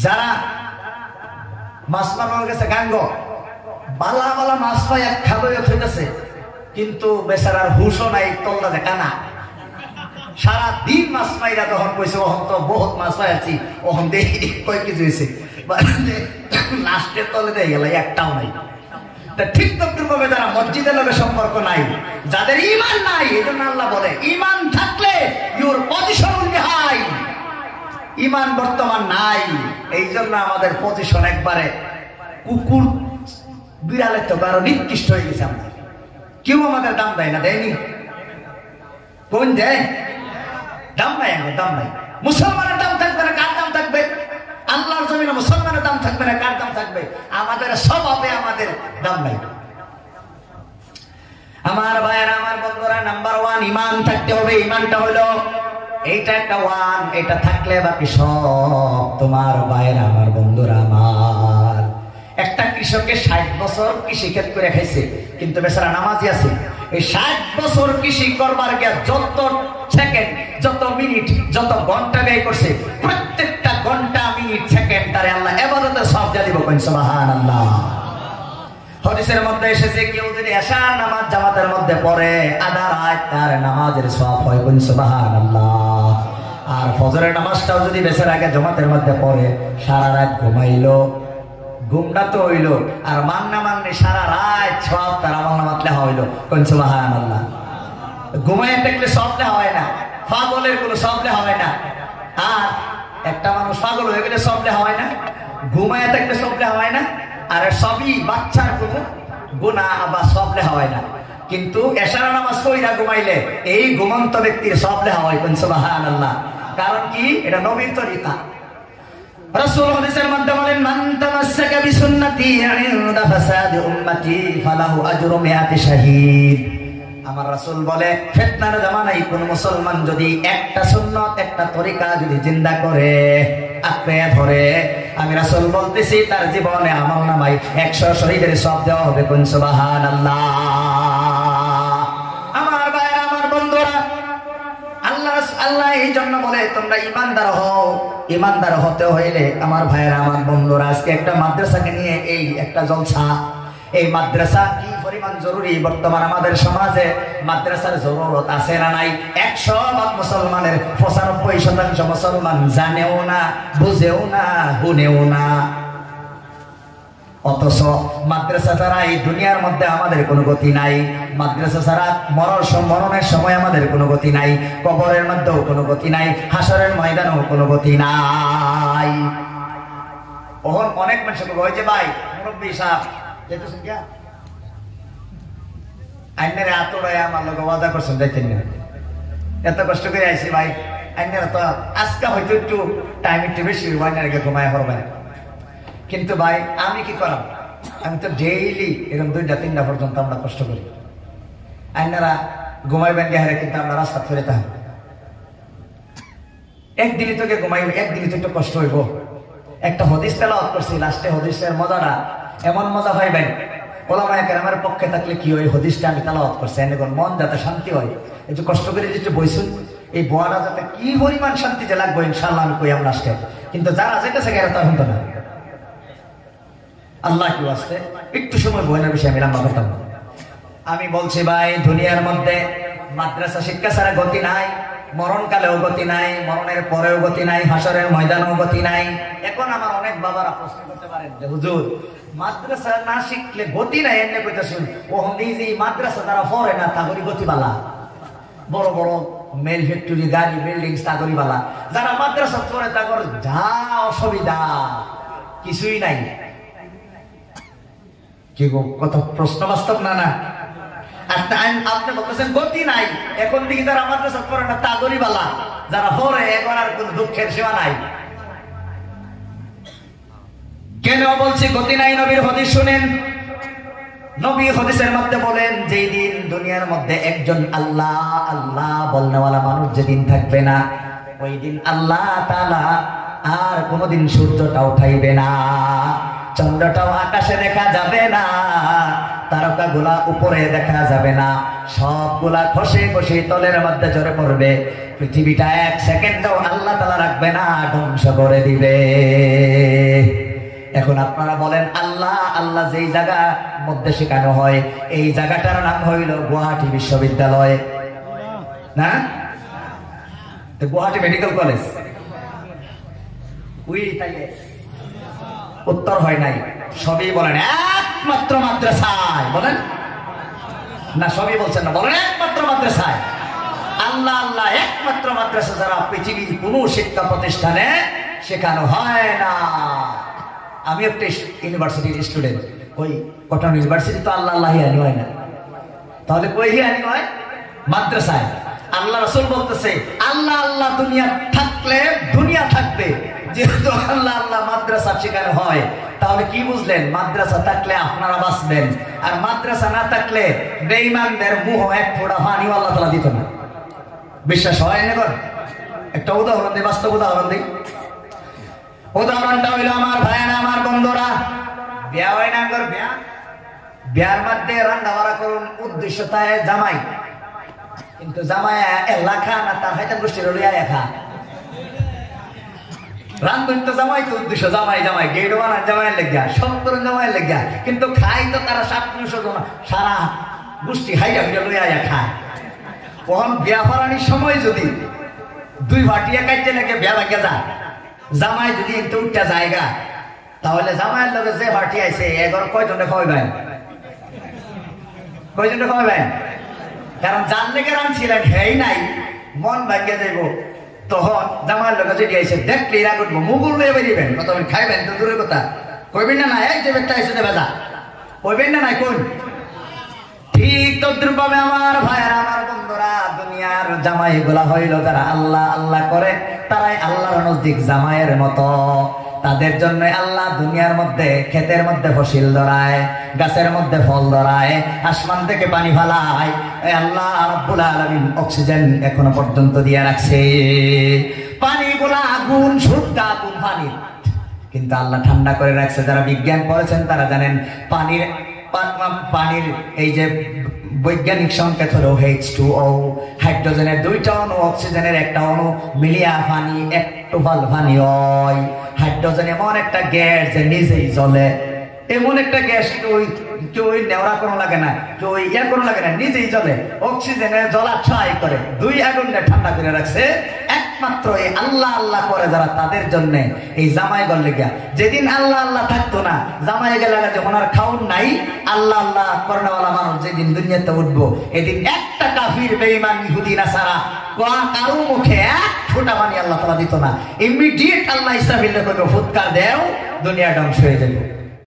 যারা মাছ মারা গেছে গাঙ্গ বালা বালা মাছ পাই এক খাবই হইতেছে, কিন্তু বেচারার হুশও নাই, তল্লা দেখা না। সারা দিন মাছ পাইরা তখন কইছে ওহন তো বহুত মাছ পাইছি, ওহন দেখি কয় কেজি হয়েছে, লাস্টের তলে দিয়ে গেল একটাও নাই। ঠিক তদ্রুপভাবে যারা মসজিদের লোকের সম্পর্ক নাই, যাদের ঈমান নাই, এই জন্য আল্লাহ বলে ঈমান থাকলে your position will be high. ঈমান বর্তমান নাই, এই জন্য আমাদের পজিশন একবারে কুকুর বিড়ালের তো আরো নিকৃষ্ট হয়ে গেছে। আমাদের কেউ আমাদের দাম দেয় না, দেয়নি? কোন দেয়? দাম নাই, আমার দাম নাই। মুসলমানের দাম থাকবে না, কার দাম থাকবে? আল্লাহর জমিনে মুসলমানের দাম থাকবে না, কার দাম থাকবে? আমাদের সব হবে, আমাদের দাম নাই। আমার ভাইয়েরা, আমার বন্ধুরা, নাম্বার ওয়ান ঈমান থাকতে হবে। ঈমানটা হলো এইটা একটা ওয়ান, এটা থাকলে বাকি সব তোমার। ভাইয়েরা, আমার বন্ধুরা, আমার একটা কৃষকের 60 বছর কৃষি ক্ষেত করে খাইছে, কিন্তু বেচারা নামাজি আছে। এই 60 বছর কৃষি করবার গিয়ে যত সেকেন্ড, যত মিনিট, যত ঘন্টা ব্যয় করছে, প্রত্যেকটা ঘন্টা, মিনিট, সেকেন্ড তারে আল্লাহ ইবাদতের সওয়াব দিয়ে দিব। সুবহানাল্লাহ। হাদিসের মধ্যে এসেছে কেউ যদি এশার নামাজ জামাতের মধ্যে পড়ে, আধা রাত তার নামাজের সওয়াব হয়। সুবহানাল্লাহ। আর ফজরের নামাজটাও যদি বেচার আগে জামাতের মধ্যে পড়ে, সারা রাত ঘুমাইলো, ঘুমটা তো হইলো, আর মান্না মান্নে সারা রাত সওয়াব তার আমল নামাত লেখা হইলো। সুবহানাল্লাহ। ঘুমাইয়া থাকলে সওয়াব লেখা হয় না, পাগলের কোনো সওয়াব লেখা হয় না। আর একটা মানুষ পাগল হয়ে গেলে সওয়াব লেখা হয় না, ঘুমাইয়া থাকলে সওয়াব লেখা হয় না। আর সবই বাচ্চার কোনো গুনাহ বা সওয়াব লেখা হয় না। কিন্তু এশার নামাজ পড়িয়া ঘুমাইলে এই ঘুমন্ত ব্যক্তির সওয়াব লেখা হয়। সুবহানাল্লাহ। কারণ কি? এটা নবীর তরিকা। রাসূল হাদিসের মধ্যে বলেন, মান তামাসসাকা বিসুন্নতি ইনদা ফাসাদি উম্মতি ফালাহু আজরু মিআতি শাহীদ। আমার রাসূল বলে, ফিতনার জামানায় কোন মুসলমান যদি একটা সুন্নাত, একটা তরিকা যদি জিন্দা করে, আঁকড়ে ধরে, আমি রাসূল বলতেছি তার জীবনে আমলনামায় 100 শহীদের সওয়াব দেওয়া হবে। কোন সুবহানাল্লাহ। আমার ভাইরা, আমার বন্ধুরা, আল্লাহ এই জন্য বলে তোমরা ঈমানদার হও। ঈমানদার হতে হইলে আমার ভাইরা, আমার বন্ধুরা, আজকে একটা মাদ্রাসাকে নিয়ে এই একটা জলসা। এই মাদ্রাসা কি পরিমাণ জরুরি বর্তমান আমাদের সমাজে? মাদ্রাসার জরুরত আছে না নাই? 100% মুসলমানের 95% মুসলমান জানেও না, বুঝেও না, গুনেও না। অথচ মাদ্রাসা ছাড়া এই দুনিয়ার মধ্যে আমাদের কোনো গতি নাই। মাদ্রাসা ছাড়া মরণের সময় আমাদের কোনো গতি নাই, কবরের মধ্যেও কোনো গতি নাই, হাসরের ময়দানেও কোনো গতি নাই। অনেক মানুষ কয় যে ভাই মুরব্বী সাহেব যেতেছেন কি আইনারে আতড়ায় আমার লোক ওয়াদা করছেন, দেখেন না এত কষ্ট করে আইসি ভাই, আইনারা তো আজকে হয়তো একটু টাইম একটু বেশি আইনারকে ঘুমায় করবেন। কিন্তু ভাই আমি কি করাম? আমি তো ডেইলি এরকম 2টা-3টা পর্যন্ত আমরা কষ্ট করি। আইনারা ঘুমাইবেন গেহারে, কিন্তু আমরা রাস্তা ফেরে থাকি। একদিনই তোকে ঘুমাইব, একদিনই তো একটু কষ্ট হইব। একটা হদিস তেলাওয়াত করছি, লাস্টে হদিসের মজাটা এমন মজা পাইবেন, ওলামায়ে কেরামের পক্ষে থাকলে কি হয়, হদিসটা আমি তেলাওয়াত করছি, এখন মন যাতে শান্তি হয়, একটু কষ্ট করে যেটা বইছুন, এই বোয়াটা যাতে কি পরিমাণ শান্তি যে লাগবে ইনশাআল্লাহ আমি কই আমরা আজকে। কিন্তু যারা যেতেছে গেরা তা শুনতো না। আল্লাহ কি আসতে একটু সময় বইনার বিষয়ে আমি লম্বা করতাম। আমি বলছি ভাই, দুনিয়ার মধ্যে মাদ্রাসা শিক্ষা ছাড়া গতি নাই, মরণকালেও গতি নাই, মরণের পরেও গতি নাই, হাসরের ময়দানেও গতি নাই। এখন আমার অনেক বাবারা প্রশ্ন করতে পারেন যে হুজুর মাদ্রাসা না শিখলে গতি নাই, এমনি কইতাছুন ও যে মাদ্রাসা তারা পড়ে না তাগরি গতিবালা, বড় বড় মেল ফ্যাক্টরি, গাড়ি, বিল্ডিং তাগরিবালা। যারা মাদ্রাসা পড়ে তাগর যা অসুবিধা কিছুই নাই। কি কত প্রশ্ন বাস্তব না? না আপনি বলতেছেন গতি নাই, এখন দিকে যারা মাদ্রাসা পড়ে না তাগরিবালা, যারা পড়ে এখন আর কোন দুঃখের সীমা নাই। কেন বলছি গতি নাই? নবীর হাদিস শুনেন। নবী হাদিসের মধ্যে বলেন, যেই দিন দুনিয়ার মধ্যে একজন আল্লাহ আল্লাহ বলনেওয়ালা মানুষ যেদিন থাকবে না, ওই দিন আল্লাহ তাআলা আর কোনদিন সূর্যটা উঠাইবে না, চন্দ্রটাও আকাশে দেখা যাবে না, তারকাগুলা উপরে দেখা যাবে না, সবগুলা খসে খসে তলের মধ্যে ঝরে পড়বে। পৃথিবীটা এক সেকেন্ডও আল্লাহ তাআলা রাখবে না, ধ্বংস করে দিবে। এখন আপনারা বলেন, আল্লাহ আল্লাহ যেই জায়গার মধ্যে শেখানো হয় এই জায়গাটার নাম হইল গুয়াহাটি বিশ্ববিদ্যালয় না? গুয়াহাটি মেডিকেল কলেজ উত্তর হয় নাই। সবই বলেন একমাত্র মাদ্রাসায়, বলেন না সবই বলছেন না, বলেন একমাত্র মাদ্রাসায়। আল্লাহ আল্লাহ একমাত্র মাদ্রাসা যারা পৃথিবীর কোন শিক্ষা প্রতিষ্ঠানে শেখানো হয় না। আমি একটা ইউনিভার্সিটির স্টুডেন্ট, ওই কটন ইউনিভার্সিটি তো আল্লাহ আল্লাহ আনি হয় না, তাহলে কই আনি হয়? মাদ্রাসায়। আল্লাহ রাসূল বলতেছে আল্লাহ আল্লাহ দুনিয়া থাকলে দুনিয়া থাকবে। যেহেতু আল্লাহ আল্লাহ মাদ্রাসা শেখানো হয়, তাহলে কি বুঝলেন? মাদ্রাসা থাকলে আপনারা বাঁচবেন, আর মাদ্রাসা না থাকলে বেঈমানদের মুহ এক ফোঁটা পানি আল্লাহ তাআলা দিত না। বিশ্বাস হয় না? একটা উদাহরণ দিই, বাস্তব উদাহরণ দিই। উদাহরণটা হইল, আমার ভাইয়েরা আমার বন্ধুরা, বিয়া হয় না, বিয়ার মধ্যে রান্না বাড়া করুন, উদ্দেশ্যতায় জামাই, কিন্তু জামাই এলাকা না তার হাইতান গোষ্ঠীর লইয়া একা রান্ধন তো জামাই, তো উদ্দেশ্য জামাই জামাই, গেট বানান জামাইয়ের লেগা, সব করুন জামাইয়ের লেগা, কিন্তু খাই তো তারা 700 জন সারা গোষ্ঠী হাইয়া ফিরে লইয়া খায়। ওখান বিয়া ফারানির সময় যদি 2 ভাটিয়া কাটতে লেগে বিয়া লাগে যা, জামাই যদি একটু উঠা জায়গা, তাহলে জামাইয়ের লগে যে ভাটি আইছে এগর কয়জনে খাওয়াইবেন? কয়জনে খাওয়াইবেন? কারণ যার লেগে রাঁধছিলেন হেই নাই, মন ভাঙ্গে যাইব। তখন জামাইয়ের লগে যদি আইসে দেখলে রাগ উঠবো, মুগুল লয়ে বেরিয়েবেন, তখন খাইবেন তো দূরের কথা, কইবেন না? না এক যে ব্যক্তি আইসে ভেজা, কইবেন না? নাই কোন ঠিক তদ্রুপ ভাবে আমার ভাইয়েরা আমার বন্ধুরা, দুনিয়ার জামাই গুলা হইল যারা আল্লাহ আল্লাহ করে, তারাই আল্লাহর নজদিক জামাইয়ের মতো। তাদের জন্য আল্লাহ দুনিয়ার মধ্যে ক্ষেতের মধ্যে ফসল ধরায়, গাছের মধ্যে ফল ধরায়, আসমান থেকে পানি ফালায়। আল্লাহ রাব্বুল আলামিন অক্সিজেন এখনো পর্যন্ত দিয়ে রাখছে। পানিগুলা আগুন, শুদ্ধ আগুন পানি, কিন্তু আল্লাহ ঠান্ডা করে রাখছে। যারা বিজ্ঞান পড়েছেন তারা জানেন পানির এই যে বৈজ্ঞানিক সংকেত হলো H2O, হাইড্রোজেনের 2টা অণু, অক্সিজেনের 1টা অণু মিলিয়া পানি একটু পানি হয়। হাইড্রোজেন এমন একটা গ্যাস যে নিজেই জ্বলে, এমন একটা গ্যাস কেউ নেওয়া কোনো লাগে না, কেউ ইয়া কোনো লাগে না, নিজেই জ্বলে। অক্সিজেনের জ্বলা ছাই করে, 2 আগুনটা ঠান্ডা করে রাখছে। একমাত্র এই আল্লাহ আল্লাহ করে যারা, তাদের জন্য এই জামাই গল লেগা। যেদিন আল্লাহ আল্লাহ থাকতো না, জামাই গেলে যখন আর খাউন নাই, আল্লাহ আল্লাহ করনেওয়ালা মানুষ যেদিন দুনিয়াতে উঠবো, এদিন একটা কাফির বেঈমান ইহুদি নাসারা কারো মুখে এক ফোঁটা পানি আল্লাহ তাআলা দিত না। ইমিডিয়েট আল্লাহ ইসরাফিল কইবে ফুৎকার দেও, দুনিয়া ধ্বংস হয়ে যাবে।